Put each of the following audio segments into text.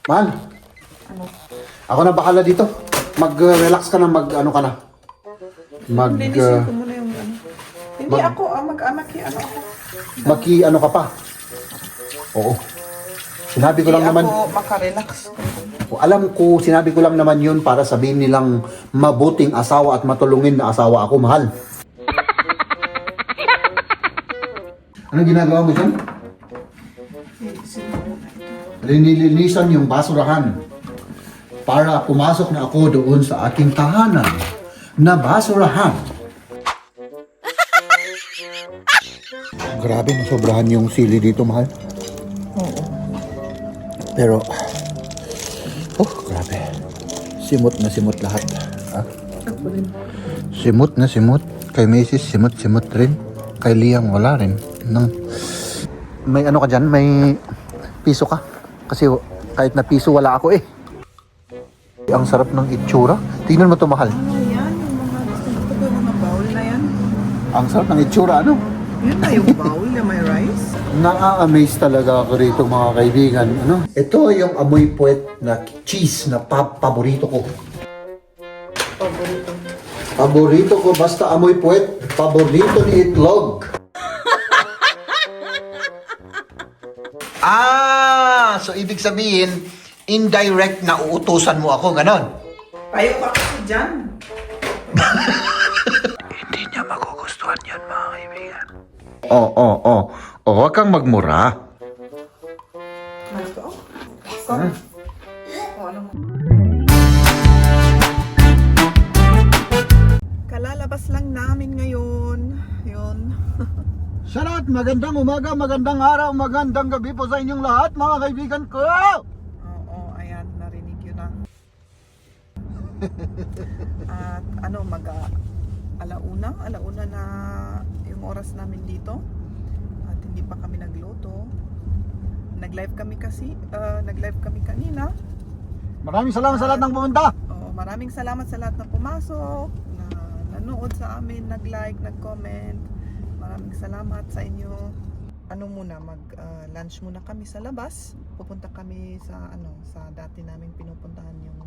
Mahal, Ano? ako na bakala dito. Mag-relax ka na, mag-ano ka na. Linisin ko muna yung ano. Hindi ako, mag-ano ako. Maki-ano ka pa. Oo. Sinabi ko lang Hindi naman, ako makarelax. alam ko, sinabi ko lang naman yun para sabihin nilang mabuting asawa at matulungin na asawa ako, mahal. Anong ginagawa mo dyan? Linilinisan yung basurahan para pumasok na ako doon sa aking tahanan na basurahan. Grabe, nasobrahan yung sili dito, mahal. Oo. Pero, grabe. Simot na simot lahat. Ah? Ako rin. Simot na simot. Kay Macy's, simot-simot rin. Kay Liam, wala rin. May ano ka dyan? May piso ka? Kasi kahit na piso, wala ako eh. Ang sarap ng itsura. Tingnan mo to, mahal. Ano yan? Yung mga gusto ko yung mga bowl na yan. Ang sarap ng itsura, ano? Yun na yung bowl na may rice. Na-amaze talaga ako rito, mga kaibigan. Ano? Ito yung amoy puwet na cheese na paborito ko. Paborito. Paborito ko basta amoy puwet. Paborito ni Itlog. So ibig sabihin, indirect na uutusan mo ako, ganon? Payo ka kasi dyan. Hindi niya magugustuhan yan, mga kaibigan. Huwag kang magmura. Ito? Sorry. Ano mo? Kalalabas lang namin ngayon. Yun. Salat, magandang umaga, magandang araw, magandang gabi po sa inyong lahat, mga kaibigan ko! Oo, ayan. Narinig yun na. At ano, alauna na yung oras namin dito. At hindi pa kami nagluto. Nag-live kami kanina. Maraming salamat sa lahat ng pumunta. Oo, maraming salamat sa lahat na pumasok, na nanood sa amin, nag-like, nag-comment. Maraming salamat sa inyo. Ano muna, mag-lunch muna kami sa labas. Pupunta kami sa sa dati naming pinupuntahan yung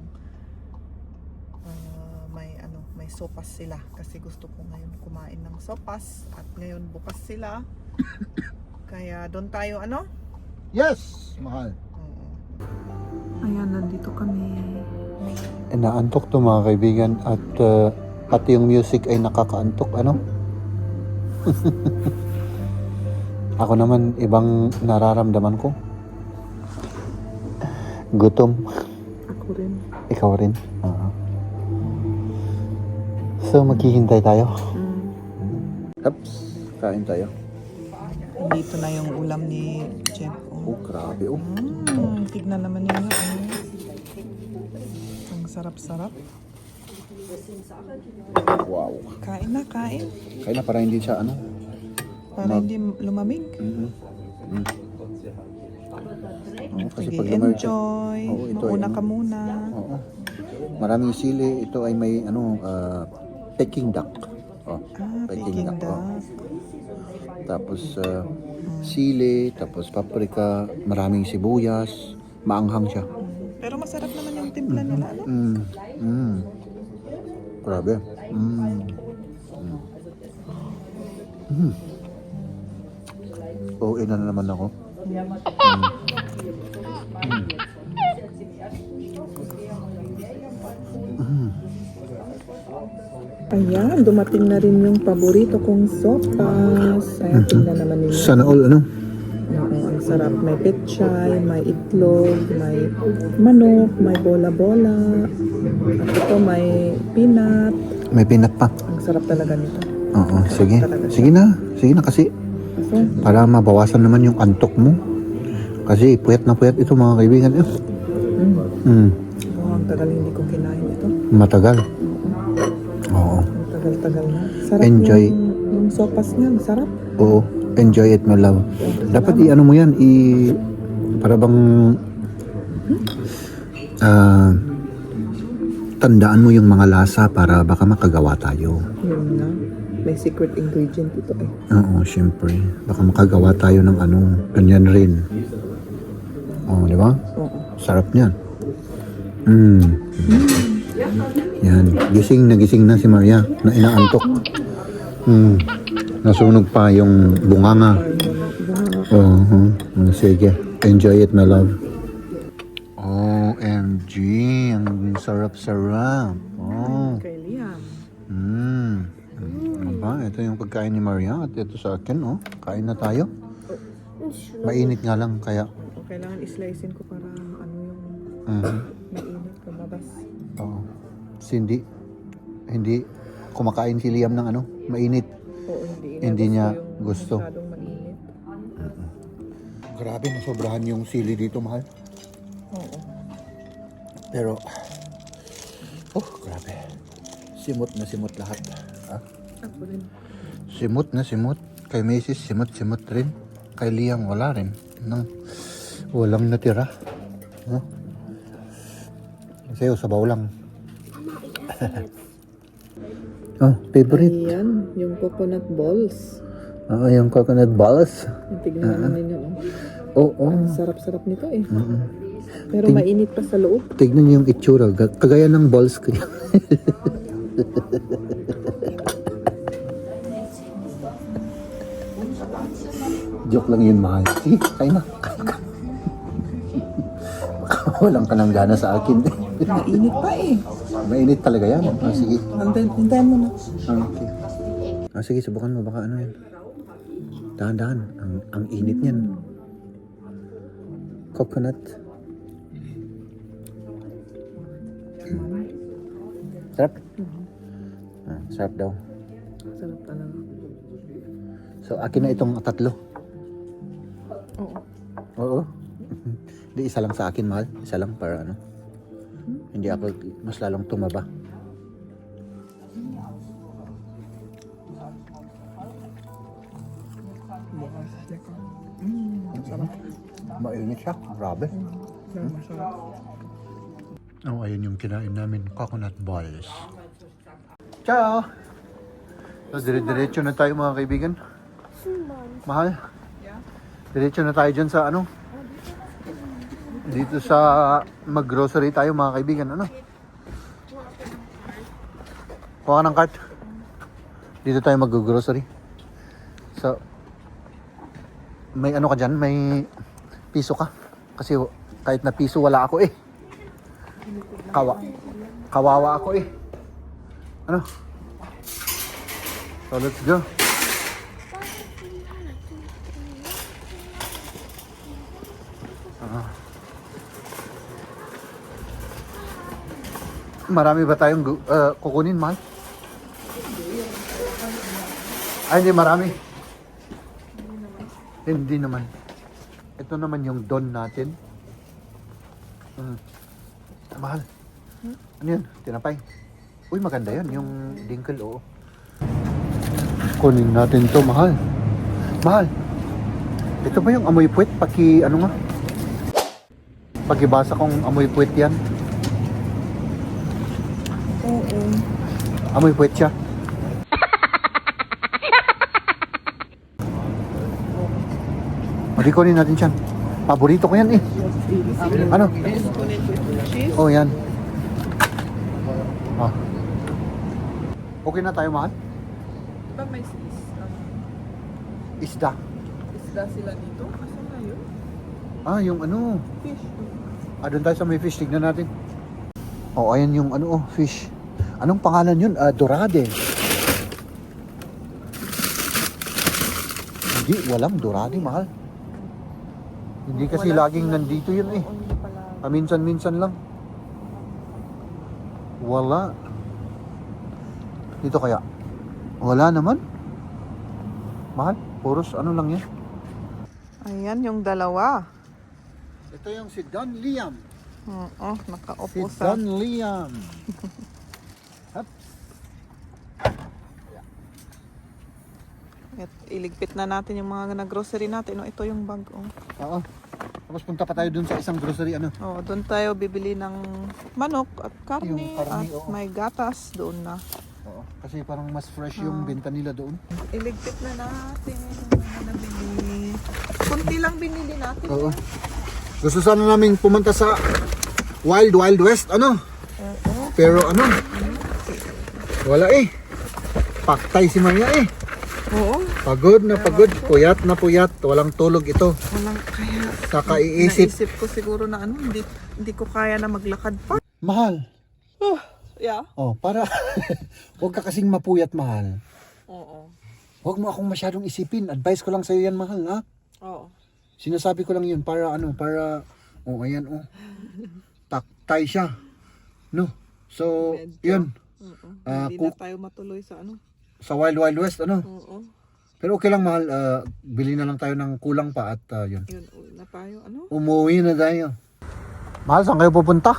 may sopas sila kasi gusto ko ngayon kumain ng sopas at ngayon bukas sila. Kaya doon tayo Yes, mahal. Oo. Ayan, nandito kami. Naantok to, mga kaibigan, at pati yung music ay nakakaantok, ano? Ako naman, ibang nararamdaman ko. Gutom. Ako rin. Ikaw rin. So, maghihintay tayo. Oops, kain tayo. Dito na yung ulam ni Jeff. Oh, grabe, oh. Tignan naman yun. Ang sarap-sarap. Wow. Kain na, kain. Kain na, para hindi siya, Para hindi lumamig. Kasi Sige, pag lumayo- enjoy. Oo, ito ay Mauna ka muna. Oo. Maraming sili. Ito ay may, Peking duck. Peking oh. duck. Tapos, sili, tapos paprika, maraming sibuyas, maanghang siya. Pero masarap naman yung timpla nila, ano? Grabe. Oo, na naman ako. Ayan, dumating na rin yung paborito kong sopas. Ayan, tingnan naman ninyo. Sana all, Oo, ang sarap. May petchay, may itlog, may manok, may bola-bola. At ito may peanut. May peanut pa. Ang sarap talaga nito. Oo, sige. Sige na kasi. Kasi, Para mabawasan naman yung antok mo. Kasi puyat na puyat ito, mga kaibigan. ang tagal hindi ko kinain ito. Matagal. Oo. Ang tagal-tagal na. Sarap Enjoy. yung sopas niya. Ang sarap. Oo. Enjoy it, my love. Dapat i-ano mo yan, para bang tandaan mo yung mga lasa para baka makagawa tayo. Yun nga. May secret ingredient ito eh. Oo, syempre. Baka makagawa tayo ng ganyan rin. Oo, di ba? Oo. Sarap niyan. Yan. Gising na si Maria na inaantok. Nasunog pa yung bunganga. Sige. Enjoy it, my love. OMG. Ang sarap-sarap. Oh. Kay Liam. Ano ba? Ito yung pagkain ni Maria at ito sa akin. Oh. Kain na tayo. Mainit nga lang kaya. Kailangan islicein ko para ano yung mainit kumabas. Oo. Hindi kumakain si Liam ng ano, mainit. Oo, Hindi niya gusto. Masyadong mainit. Grabe, nasobrahan yung sili dito, mahal. Oo. Pero, grabe. Simot na simot lahat. Ako rin. Simot na simot. Kay Macy's, simot rin. Kay Liam, wala rin. Walang natira. Sa'yo, sabaw lang. Favorite. Ayan, yung coconut balls. Yung coconut balls. Tignan naman ninyo. Oo. Sarap-sarap nito eh. Pero mainit pa sa loob. Tignan niyo yung itsura. Kagaya ng balls ko. Joke lang yun, mahal. Sige, kain na. Walang ka ng gana sa akin. Mainit pa eh. Mainit talaga yan. Sige. Hintayin mo na. Okay. Sige, subukan mo. Baka ano yan. Dahan-dahan. Ang init niyan. Coconut. Sarap? Sarap daw. Sarap talaga. So, akin na itong tatlo. Oo. Oo. Hindi, isa lang sa akin, mahal. Isa lang para ano. Hindi ako mas lalong tumaba. Sarap. Mainit siya. Grabe. Masarap. Ayun yung kinain namin. Coconut balls. Ciao! So, dire-diretso na tayo mga kaibigan. Mahal. Diretso na tayo dyan sa ano. Dito sa mag-grocery tayo mga kaibigan. Ano? Kuha ka ng cart. Dito tayo mag-grocery. So, may ano ka dyan? May piso ka? Kasi kahit na piso wala ako eh. Kawawa ako eh. Ano? So, let's go. Marami ba tayong kukunin, mahal? Ay, hindi marami. Hindi naman. Ito naman yung don natin. Mahal. Ano yun? Tinapay. Uy, maganda yun. Yung dinkle, oo. Kunin natin to, mahal. Mahal. Ito ba yung amoy puwet? Ano nga? Pagibasa kong amoy puwet yan. Oo. Amoy puwet siya. Kunin natin siyan. Paborito ko yan eh. Ano? Cheese. Oh, yan. Okay na tayo, mahal? Diba may Isda. isda sila dito? Asan na yun? Yung ano. Fish. Doon tayo sa may fish. Tignan natin. Ayan yung ano, fish. Anong pangalan yun? Dorade. Hindi, walang dorade, mahal. Hindi kasi Wala laging sila. nandito yun eh. Oo, hindi pala. Paminsan-minsan lang. Wala. Dito kaya? Wala naman. Mahal, puros ano lang yan. Ayan yung dalawa. Ito yung si Don Liam. Oo, Si nakaupo sa... Don Liam. Iligpit na natin yung mga nag-grocery natin. Oh, ito yung bag. Oh. Oo. Tapos punta pa tayo dun sa isang grocery ano. Oh, doon tayo bibili ng manok at karne, Yung karne, at oo. may gatas doon na. Oo. Kasi parang mas fresh yung benta nila doon. Iligpit na natin yung mga nabili. Kunti lang binili natin. Oo. Gusto sana namin pumunta sa Wild Wild West, ano? Pero ano? Wala eh. Paktay si Maria eh. Oo. Pagod na pagod, puyat na puyat, walang tulog ito. Walang kaya. Kakaiisip. Naisip ko siguro na ano, hindi ko kaya na maglakad pa. Mahal. Yeah. Oh, para huwag ka kasing mapuyat, mahal. Oo. Huwag mo akong masyadong isipin. Advice ko lang sa iyo yan, mahal, ha? Oo. Sinasabi ko lang yun para ano, para ayan taktay siya. No. So, Medyo. yun. Hindi na tayo matuloy sa ano. Sa Wild Wild West, ano? Oo. Pero okay lang, mahal. Bili na lang tayo ng kulang pa at yun. Yun, uwi na tayo. Ano? Umuwi na tayo. Mahal, saan kayo pupunta?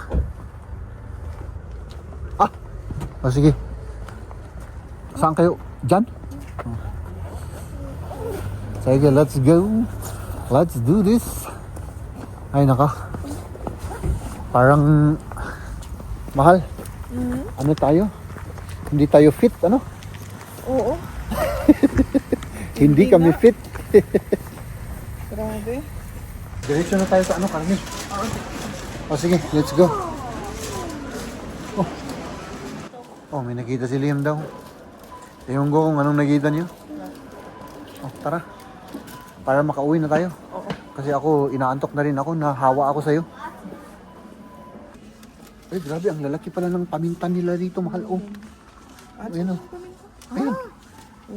Sige. Saan kayo? Diyan? Sige, let's go. Let's do this. Ay, naka. Parang mahal. Ano tayo? Hindi tayo fit, ano? Oo. Hindi kami nga. fit. Grabe. Diretso na tayo sa ano, Carmen? Sige, let's go. May nakita si Liam daw. Ewan ko kung anong nakita niyo. Tara. Para makauwi na tayo. Oo. Kasi ako, inaantok na rin ako, nahawa ako sa'yo. Ay, grabe, ang lalaki pala ng paminta nila dito, mahal. Ayan o. Ayan.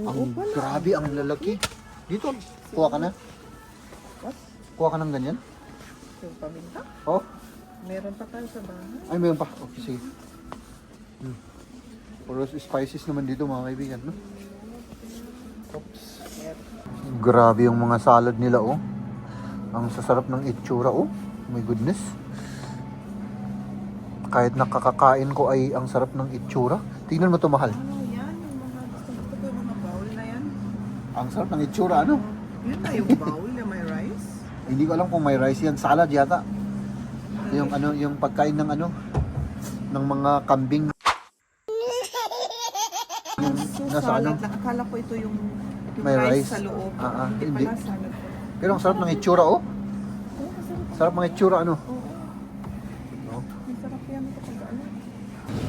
Ang grabe, ang lalaki. Dito, kuha ka na. What? Kuha ka ng ganyan. Yung paminta? Oh, Meron pa tayo sa bahay. ay mayroon pa. Okay, sige. Puro spices naman dito, mga kaibigan, no? Oops. Grabe yung mga salad nila, oh. Ang sasarap ng itsura, oh. My goodness. Kahit nakakakain ko ay ang sarap ng itsura. Tingnan mo to, mahal. Ano yan? Yung mga gusto ko yung mga bowl na yan. Ang sarap ng itsura, ano? Yun na yung bowl na may rice. Hindi ko alam kung may rice yan. Salad yata. Yung ano, yung pagkain ng ano, ng mga kambing. So, Nasa salad ano? na. Akala ko ito yung May rice. sa loob. Hindi. Pala salad. Pero ang sarap ng itsura, oh. Sarap ng itsura, ano? Oo. Masarap yan kapag ano.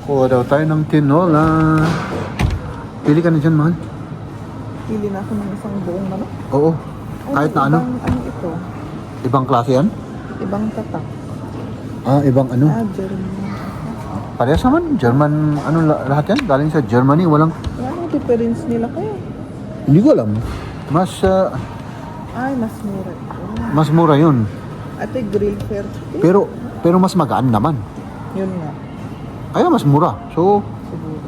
Kuha daw tayo ng tinola. Pili ka na dyan, mahal. Pili na ako ng isang buong manok. Oo. Kahit na ano. Ibang, ano ito? Ibang klase yan? Ibang tatak. Ibang ano. German. Parehas naman. German, ano lahat yan? Galing sa Germany. Walang, Ano difference nila kaya? hindi ko alam. Mas, Ay, mas mura ito. mas mura yun. Ate, grilled fair. Pero mas magaan naman. Yun nga. Kaya mas mura. So, Siguro.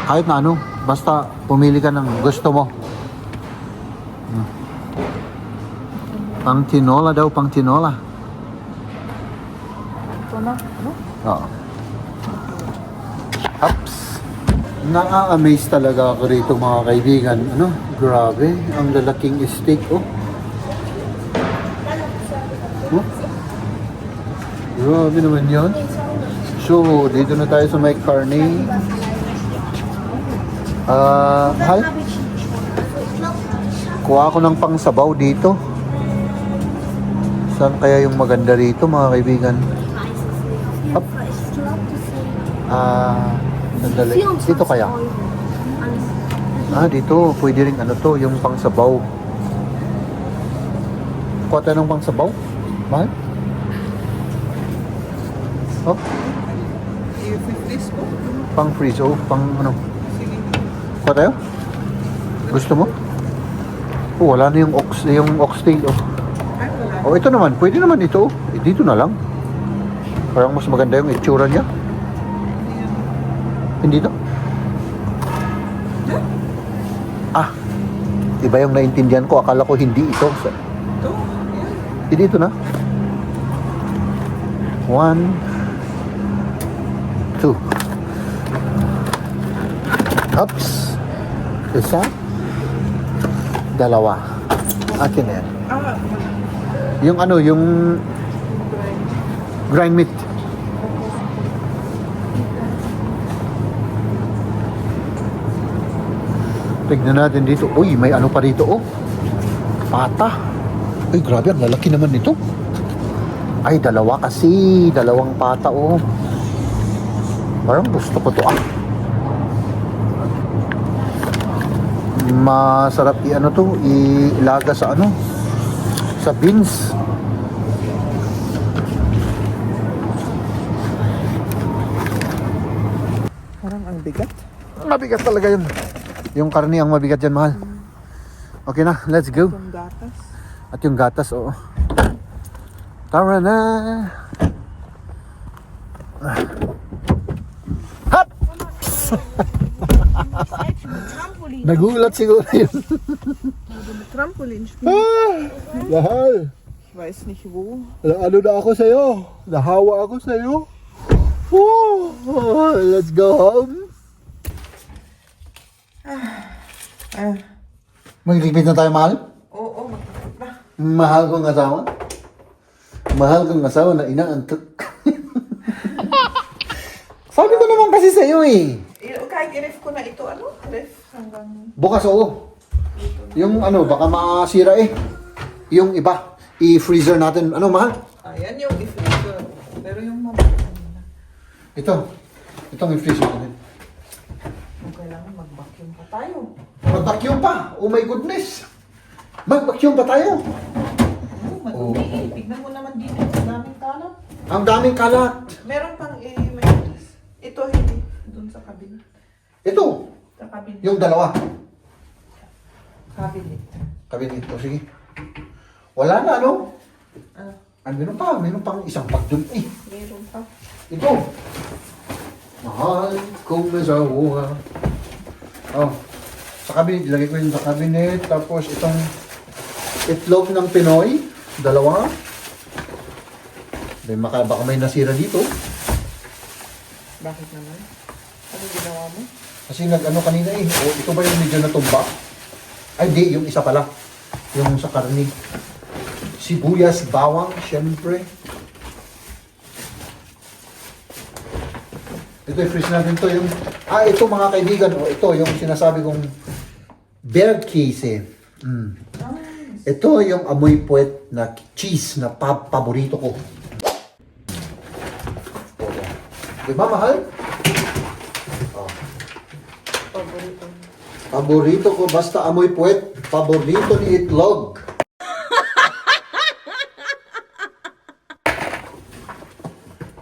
kahit na ano, basta pumili ka ng gusto mo. Pang tinola daw, pang tinola. Ito na. Ano? Oo. Ups. Na-amaze talaga ako rito, mga kaibigan. Ano? Grabe. Ang lalaking steak, oh. Oh. Grabe naman yun. So, dito na tayo sa may carne. Mahal? Kuha ako ng pangsabaw dito. Saan kaya yung maganda rito, mga kaibigan? Up. Sandali. Dito kaya? Dito. Pwede rin ano to, yung pangsabaw. Kuha tayo ng pangsabaw? Mahal? Oh, Yung 50s po. pang freeze. Oh, pang ano. Sige. Kuha tayo? Gusto mo? Wala na yung oxtail. Ay, wala. Ito naman. Pwede naman ito. Dito na lang. Parang mas maganda yung itsura niya. Hindi to? Iba yung naintindihan ko. Akala ko hindi ito. Ito. Yan. Hindi ito na. 1, 2. Ups. Isa. Dalawa. Akin na yan. Yung ano, yung grind meat. Tignan natin dito. Uy, may ano pa rito, oh. Pata. Ay, grabe, ang lalaki naman nito. Ay, dalawa kasi. Dalawang pata, oh. Parang gusto ko to, ah. Masarap i-ano to, ilaga sa ano, sa beans. Parang ang bigat. Mabigat talaga yun. Yung karne ang mabigat dyan, mahal. Okay na, let's go. Yung gatas. At yung gatas, oo. Tara na. Hop! Nagulat siguro yun. Trampolin. Mahal. Weiß nicht wo. Ano na ako sa'yo? Nahawa ako sa'yo. Oh, let's go home. Magligpit na tayo, mahal? Oo, magkakit na. Mahal kong asawa. Mahal kong asawa na inaantok. Sabi ko naman kasi sa'yo eh. Kahit i-ref ko na ito, ano? Ref hanggang... Bukas oo. Yung ano, baka masira eh. Yung iba, i-freezer natin. Ano, mahal? Ayan yung i-freezer. Pero yung mabalik na. Itong i-freezer natin. Kung kailangan mag-vacuum pa tayo. Mag-vacuum pa? Oh my goodness. Mag-vacuum pa tayo? Madumi eh. Tignan mo naman dito. Ang daming kalat. Ang daming kalat. Meron pang may ito hindi. Doon sa cabinet. Ito, Sa cabinet. yung dalawa. Cabinet. Kabinet ko, sige. Wala na, ano? Ah, Meron pang isang bag dun eh. meron pa. Ito. Mahal kong asawa. Oh. Sa cabinet, ilagay ko yun sa cabinet. Tapos itong itlog ng Pinoy. Dalawa. Baka may nasira dito. Bakit naman? Ano ginawa mo? Kasi nag-ano kanina eh. O, ito ba yung medyo natumba? Ay, di. Yung isa pala. Yung sa karni. Sibuyas, bawang, syempre. Ito, i-freeze natin to. Ito mga kaibigan. O, ito yung sinasabi kong bear case eh. Ito yung amoy puwet na cheese na paborito ko. Diba, mahal? Paborito. Paborito ko basta amoy puwet. Paborito ni itlog.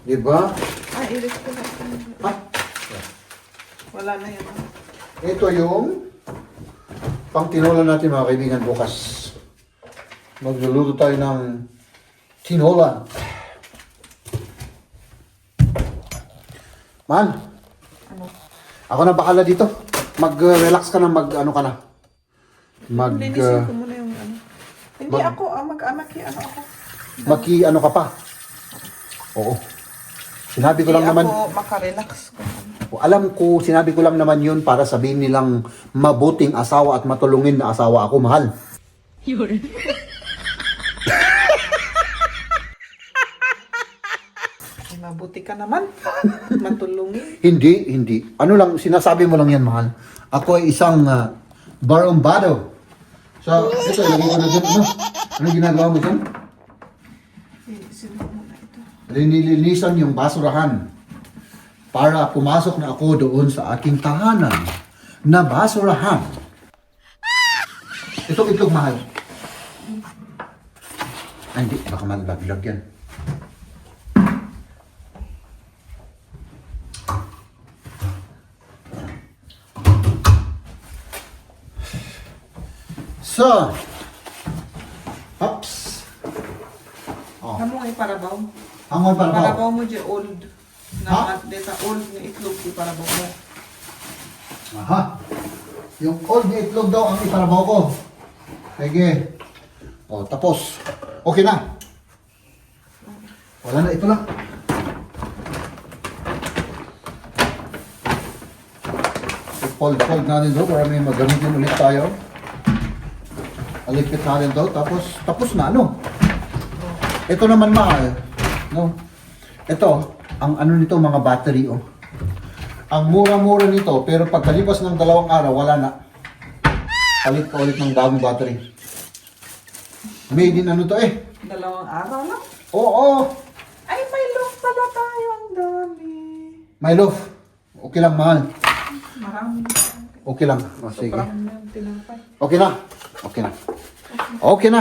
Diba? I-ref ko na. Ha? Wala na yan. Ito yung pang tinola natin mga kaibigan bukas. Magluluto tayo ng tinola. Man, Ano? ako na bakala dito. Mag-relax ka na, ano ka na. Linisin ko muna yung ano. Hindi mag- ako, ano ako. ano ka pa. Oo. Sinabi ko lang Hindi naman, ako makarelax ko. alam ko, sinabi ko lang naman yun para sabihin nilang mabuting asawa at matulungin na asawa ako, mahal. Mabuti ka naman. Matulungin. Hindi. Ano lang, sinasabi mo lang yan, mahal. Ako ay isang barumbado. So, ito, ilagay ko na dyan. Ano ginagawa mo dyan? Linisin ko muna ito. Linilinisan yung basurahan para pumasok na ako doon sa aking tahanan na basurahan. Itong itlog, mahal. Ay, hindi. Baka malaglag yan. So, hops. Oh, Kamu ay parabaw. hangon para ba? Parabaw mo dyan old. Ha? Na deta old na itlog ay parabaw mo. Aha. Yung old na itlog daw ang iparabaw ko. Sige. O, tapos. Okay na. Wala na, ito lang. Fold natin doon para may magamitin ulit tayo. Alipit natin to, tapos na, ano? Ito naman, mahal. No? Ito, ang ano nito, mga battery, oh. Ang mura-mura nito, pero pagkalipas ng 2 araw, wala na. Palit pa ulit ng bagong battery. Made in ano to eh. 2 araw lang. Oo. Ay, may loaf pala tayo. Ang dami. My love. Okay lang, mahal. Marami. Okay lang. O, sige. Sobrang yung tinapay. Okay na. Okay na. Okay na.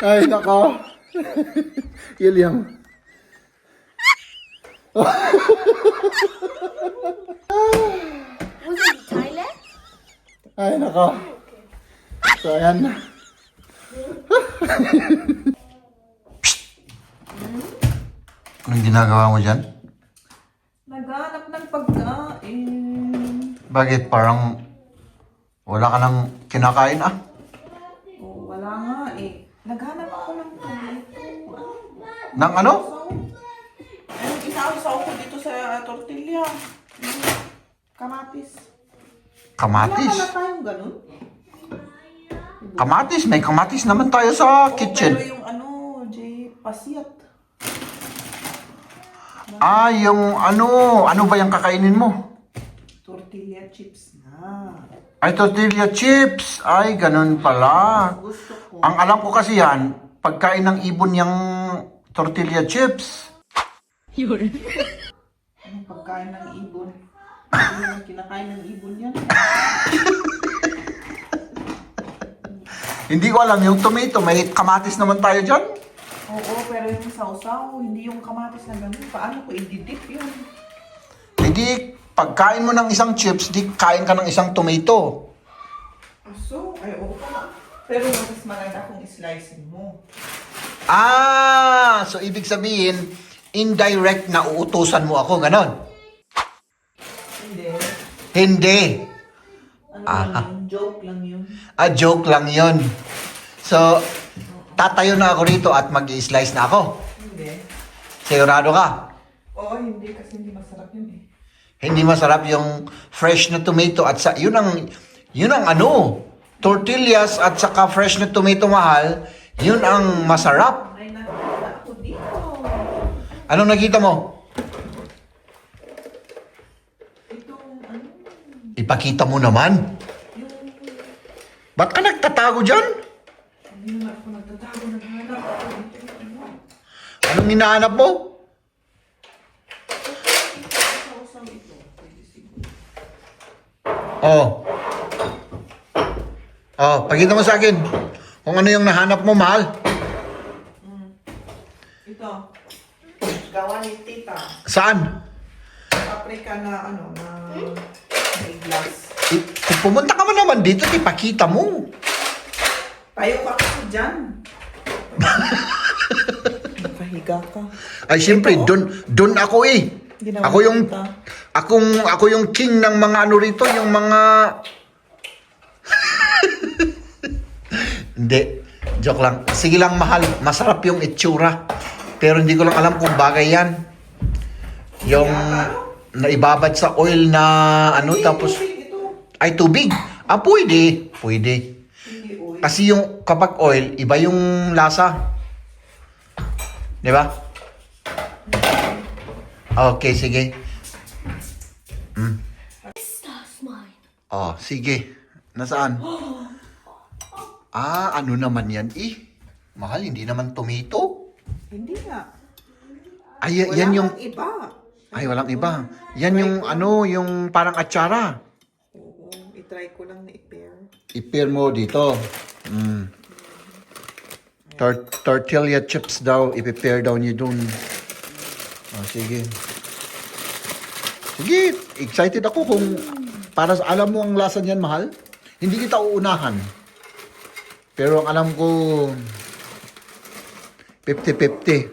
Ay, nako. William. Was it Thailand? Ay, nako. So, ayan. Anong ginagawa mo dyan? Naghanap ng pagkain. Bakit parang wala ka nang kinakain ah? Oh, wala nga eh. Naghanap ako ng tomato. Nang ano? Ano, isaw-saw ko dito sa tortilla. Kamatis. Kamatis. Wala tayong ganun. Kamatis. May kamatis naman tayo sa kitchen. Pero yung ano, pasiat. Ah, yung ano ba yung kakainin mo? Tortilla chips na. Ay, tortilla chips. Ay, ganun pala. Gusto ko. Ang alam ko kasi yan, pagkain ng ibon yung tortilla chips. Anong pagkain ng ibon? Ano yung kinakain ng ibon yan? Hindi ko alam, yung tomato, may kamatis naman tayo dyan. Oo, pero yung sausaw, hindi yung kamatis na ganun. Paano ko i-dip yun? Hindi, pagkain mo ng isang chips, di kain ka ng isang tomato. Aso, ay oo pala. Pero mas maganda kung slicing mo. Ah, so ibig sabihin, indirect na uutusan mo ako, ganon? Hindi. Hindi. Ano lang yun? Joke lang yun. Ah, joke lang yon. So, tatayo na ako rito at mag-i-slice na ako. Hindi. Sigurado ka? Oo, hindi kasi hindi masarap yun eh. Hindi masarap yung fresh na tomato at sa yun ang ano, tortillas at saka fresh na tomato mahal, yun ang masarap. Ay, nakita ako dito. Anong nakita mo? Itong ano, Ipakita mo naman. yung... Ba't ka nagtatago dyan? Hindi naman ako nagtatago, naghanap ako dito. Ano? Anong hinahanap mo? Sausaw ito. Pwede siguro. Oh. Oh, pakita mo sa akin. Kung ano yung nahanap mo, mahal. Ito. Gawa ni tita. Saan? Paprika na ano, na may glass. Kung pumunta ka mo naman dito, ipakita mo. Tayo ka kasi dyan. Nakahiga ka. Ay, siyempre, doon ako eh. Ginawa Ako yung, kita. ako yung king ng mga ano rito, yung mga... Hindi, joke lang. Sige lang, mahal. Masarap yung itsura. Pero hindi ko lang alam kung bagay yan. Yung naibabad sa oil na ano, Hindi, tapos... tubig ito. Ay, tubig. Ah, pwede. Pwede. Hindi oil. Kasi yung kapag oil, iba yung lasa. Di ba? Okay, sige. That's mine. Oh, sige. Nasaan? Ah, ano naman yan eh? Mahal, hindi naman tomato. Hindi nga. Ay, Wala yan yung... kang iba. Ay, walang iba. Yan yung ano, yung parang atsara. Oo, itry ko lang na i-pair. I-pair mo dito. Mm. Tortilla chips daw, i-prepare daw niyo dun. Oh, sige. Sige, excited ako kung para sa alam mo ang lasa niyan, mahal. Hindi kita uunahan. Pero ang alam ko 50-50.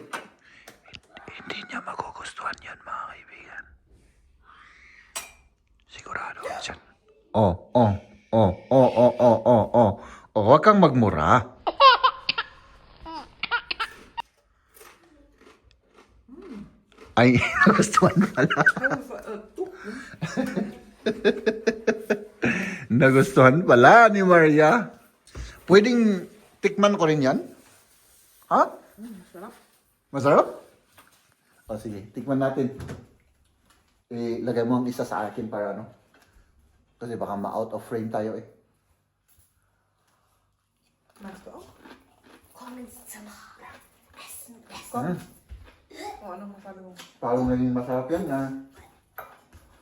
Hindi niya magugustuhan yan, mga kaibigan. Sigurado ako dyan. Huwag kang magmura. Ay, nagustuhan pala. Nagustuhan pala ni Maria. Pwedeng tikman ko rin yan? Ha? Sarap. Masarap? O sige, tikman natin. Lagay mo ang isa sa akin para ano. Kasi baka ma-out of frame tayo eh. Nice to. Comments sa mga best. O, anong masabi mo? Parang naging masarap yan na.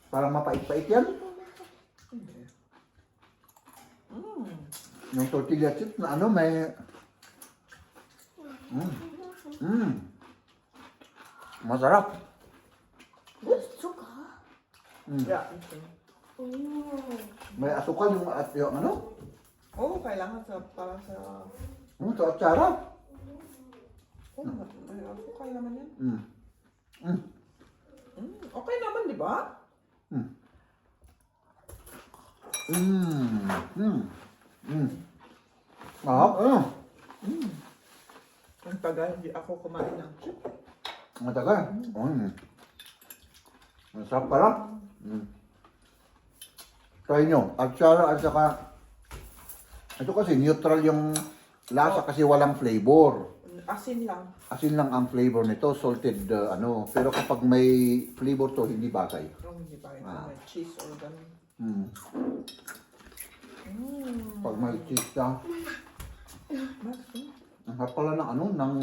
Parang mapait-pait yan. Yung tortilla chips na ano may... Masarap. Gusto ka? Yeah, okay. May asukal yung ano? Oo, kailangan para sa... Sa atsara. Okay naman yan. Okay naman, di ba? Ang tagal, hindi ako kumain ng chip. Matagal. Masarap pala. Try nyo. Atsara at saka... Ito kasi neutral yung lasa kasi walang flavor. Asin lang. Asin lang ang flavor nito, salted ano. Pero kapag may flavor to, hindi bagay. Hindi pa rin. May cheese or ganun. Pag may cheese na, ang harap pala ng ano, ng...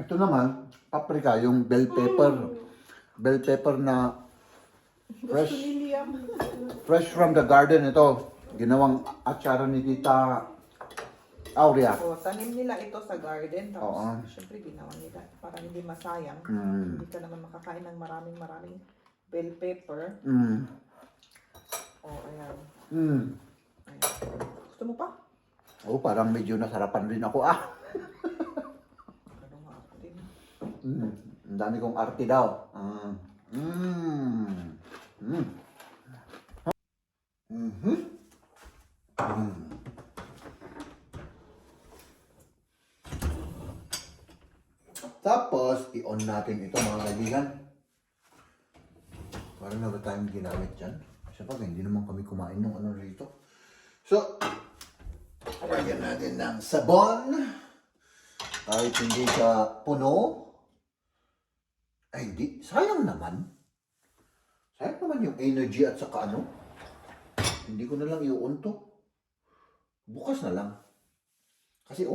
Ito naman, paprika, yung bell pepper. Bell pepper na fresh. Fresh from the garden ito. Ginawang atsara ni Tita Aurea. So, tanim nila ito sa garden. Tapos, Oo. syempre, ginawa nila para hindi masayang. Mm. Hindi ka naman makakain ng maraming bell pepper. Ayan. Ayan. Gusto mo pa? Parang medyo nasarapan rin ako Ano nga ako din. Ang dami kong arte daw. Tapos, i-on natin ito mga kaibigan. Parang na ba tayong ginamit dyan? Siyempre, hindi naman kami kumain ng ano rito. So, lagyan natin ng sabon. Kahit hindi siya puno. Ay, hindi. Sayang naman. Sayang naman yung energy at saka ano. Hindi ko na lang iuunto. Bukas na lang. Kasi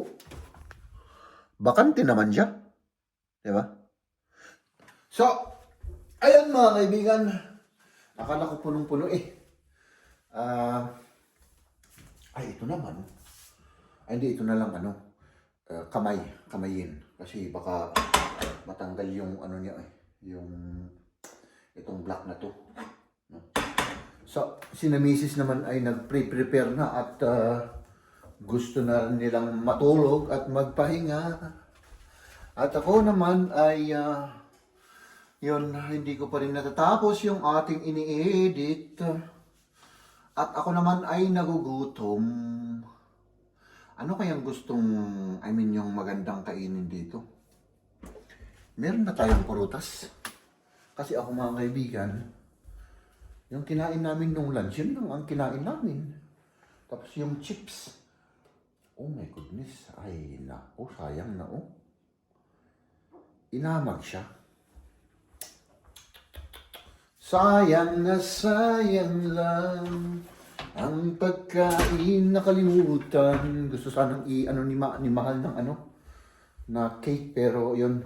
bakante naman siya. Diba? So, ayan mga kaibigan. Akala ko punong-puno ay, ito naman. Ay, hindi. Ito na lang kamayin. Kasi baka matanggal yung ano niya yung itong black na to. No? So, si na Mrs. naman ay nag-prepare na at gusto na nilang matulog at magpahinga. At ako naman ay hindi ko pa rin natatapos yung ating ini-edit. At ako naman ay nagugutom. Ano kayang gustong, yung magandang kainin dito? Meron na tayong prutas. Kasi ako mga kaibigan, yung kinain namin nung lunch, yun lang ang kinain namin. Tapos yung chips. Oh my goodness. Ay, naku, sayang na Inamag siya. Sayang na sayang lang ang pagkain nakalimutan. Gusto sanang ni Mahal ng na cake, pero yun.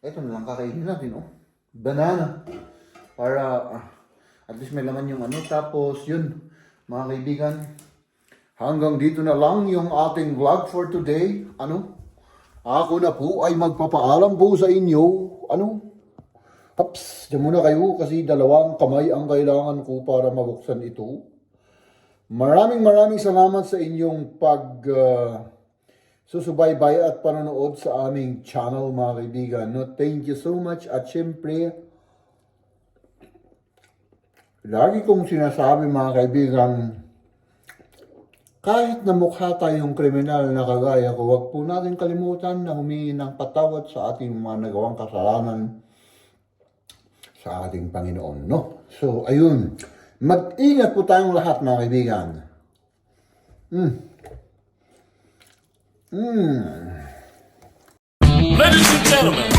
Eto na lang kakainin natin, banana. Para at least may laman yung Tapos yun, mga kaibigan, hanggang dito na lang yung ating vlog for today. Ako na po ay magpapaalam po sa inyo. Paps, dyan muna kayo kasi 2 kamay ang kailangan ko para mabuksan ito. Maraming salamat sa inyong susubaybay at panonood sa aming channel, mga kaibigan. Thank you so much. At syempre, lagi kong sinasabi, mga kaibigan, kahit na mukha tayong kriminal na kagaya ko, huwag po natin kalimutan na humingi ng patawad sa ating mga nagawang kasalanan sa ating Panginoon, no? So, ayun. Mag-ingat po tayong lahat, mga kaibigan. Ladies and gentlemen,